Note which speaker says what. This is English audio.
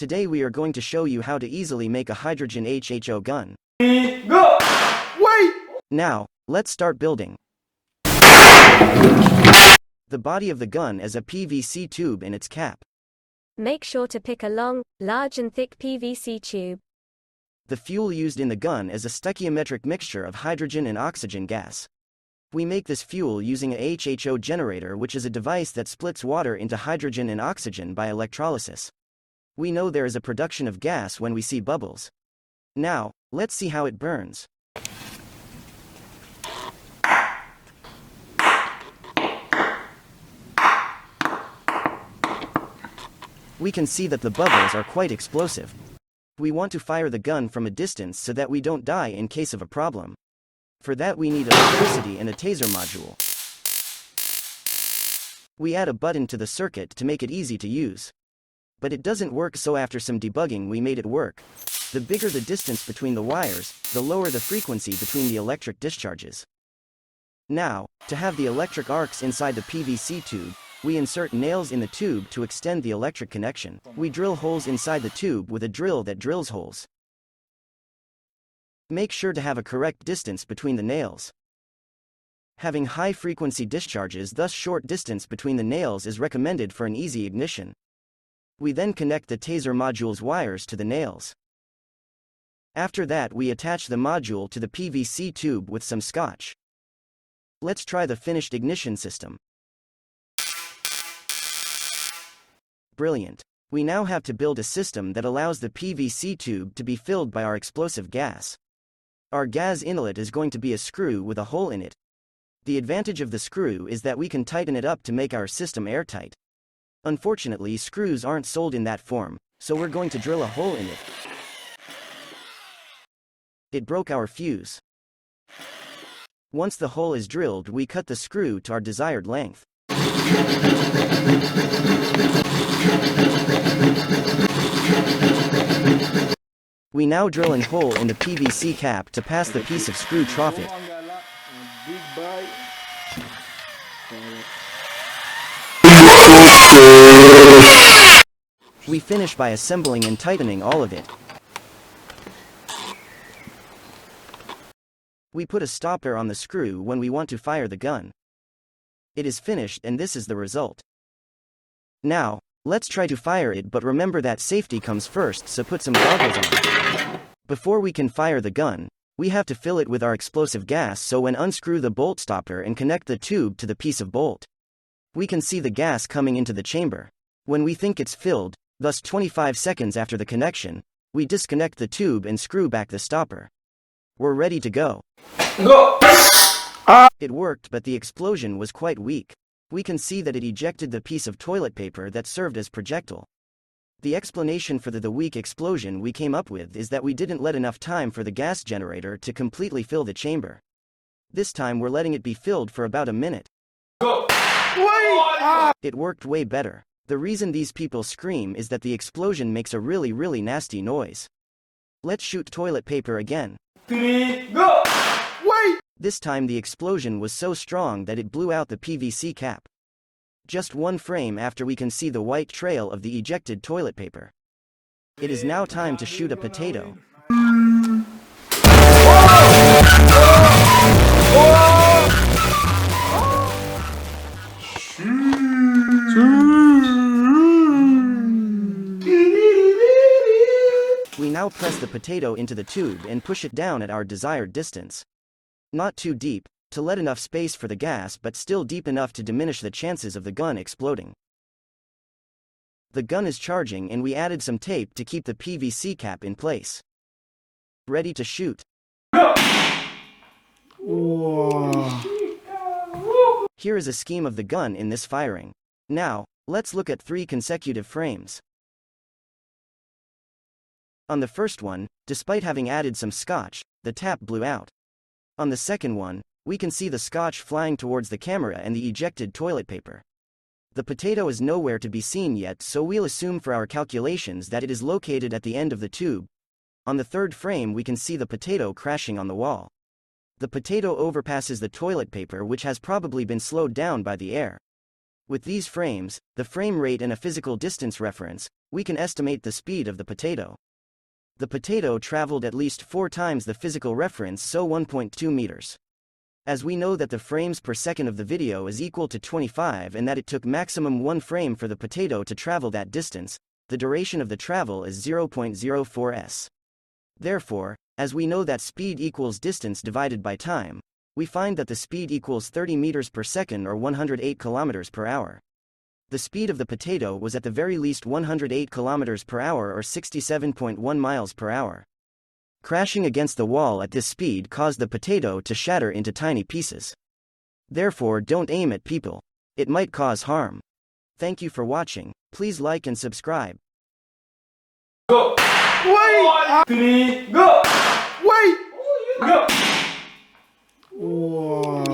Speaker 1: Today we are going to show you how to easily make a hydrogen HHO gun.
Speaker 2: Go! Wait!
Speaker 1: Now, let's start building. The body of the gun is a PVC tube in its cap.
Speaker 3: Make sure to pick a long, large and thick PVC tube.
Speaker 1: The fuel used in the gun is a stoichiometric mixture of hydrogen and oxygen gas. We make this fuel using a HHO generator, which is a device that splits water into hydrogen and oxygen by electrolysis. We know there is a production of gas when we see bubbles. Now, let's see how it burns. We can see that the bubbles are quite explosive. We want to fire the gun from a distance so that we don't die in case of a problem. For that we need electricity and a taser module. We add a button to the circuit to make it easy to use. But it doesn't work, so after some debugging we made it work. The bigger the distance between the wires, the lower the frequency between the electric discharges. Now, to have the electric arcs inside the PVC tube, we insert nails in the tube to extend the electric connection. We drill holes inside the tube with a drill that drills holes. Make sure to have a correct distance between the nails. Having high-frequency discharges, thus short distance between the nails, is recommended for an easy ignition. We then connect the taser module's wires to the nails. After that we attach the module to the PVC tube with some scotch. Let's try the finished ignition system. Brilliant. We now have to build a system that allows the PVC tube to be filled by our explosive gas. Our gas inlet is going to be a screw with a hole in it. The advantage of the screw is that we can tighten it up to make our system airtight. Unfortunately, screws aren't sold in that form, so we're going to drill a hole in it. It broke our fuse. Once the hole is drilled, we cut the screw to our desired length. We now drill a hole in the PVC cap to pass the piece of screw through it. We finish by assembling and tightening all of it. We put a stopper on the screw when we want to fire the gun. It is finished, and this is the result. Now, let's try to fire it, but remember that safety comes first, so put some goggles on. Before we can fire the gun, we have to fill it with our explosive gas, so when unscrew the bolt stopper and connect the tube to the piece of bolt, we can see the gas coming into the chamber. When we think it's filled, thus 25 seconds after the connection, we disconnect the tube and screw back the stopper. We're ready to go.
Speaker 2: Go!
Speaker 1: It worked, but the explosion was quite weak. We can see that it ejected the piece of toilet paper that served as projectile. The explanation for the weak explosion we came up with is that we didn't let enough time for the gas generator to completely fill the chamber. This time we're letting it be filled for about a minute.
Speaker 2: Go! Wait!
Speaker 1: It worked way better. The reason these people scream is that the explosion makes a really nasty noise. Let's shoot toilet paper again.
Speaker 2: 3, go! Wait!
Speaker 1: This time the explosion was so strong that it blew out the PVC cap. Just one frame after, we can see the white trail of the ejected toilet paper. It is now time to shoot a potato. We now press the potato into the tube and push it down at our desired distance. Not too deep, to let enough space for the gas, but still deep enough to diminish the chances of the gun exploding. The gun is charging, and we added some tape to keep the PVC cap in place. Ready to shoot.
Speaker 2: Wow.
Speaker 1: Here is a scheme of the gun in this firing. Now, let's look at 3 consecutive frames. On the first one, despite having added some scotch, the tap blew out. On the second one, we can see the scotch flying towards the camera and the ejected toilet paper. The potato is nowhere to be seen yet, so we'll assume for our calculations that it is located at the end of the tube. On the third frame we can see the potato crashing on the wall. The potato overpasses the toilet paper, which has probably been slowed down by the air. With these frames, the frame rate and a physical distance reference, we can estimate the speed of the potato. The potato traveled at least 4 times the physical reference, so 1.2 meters. As we know that the frames per second of the video is equal to 25 and that it took maximum 1 frame for the potato to travel that distance, the duration of the travel is 0.04 s. Therefore, as we know that speed equals distance divided by time, we find that the speed equals 30 meters per second or 108 kilometers per hour. The speed of the potato was at the very least 108 kilometers per hour or 67.1 miles per hour. Crashing against the wall at this speed caused the potato to shatter into tiny pieces. Therefore, don't aim at people. It might cause harm. Thank you for watching. Please like and subscribe.
Speaker 2: Go. Wait. 3, go. Wait. Go. Wow.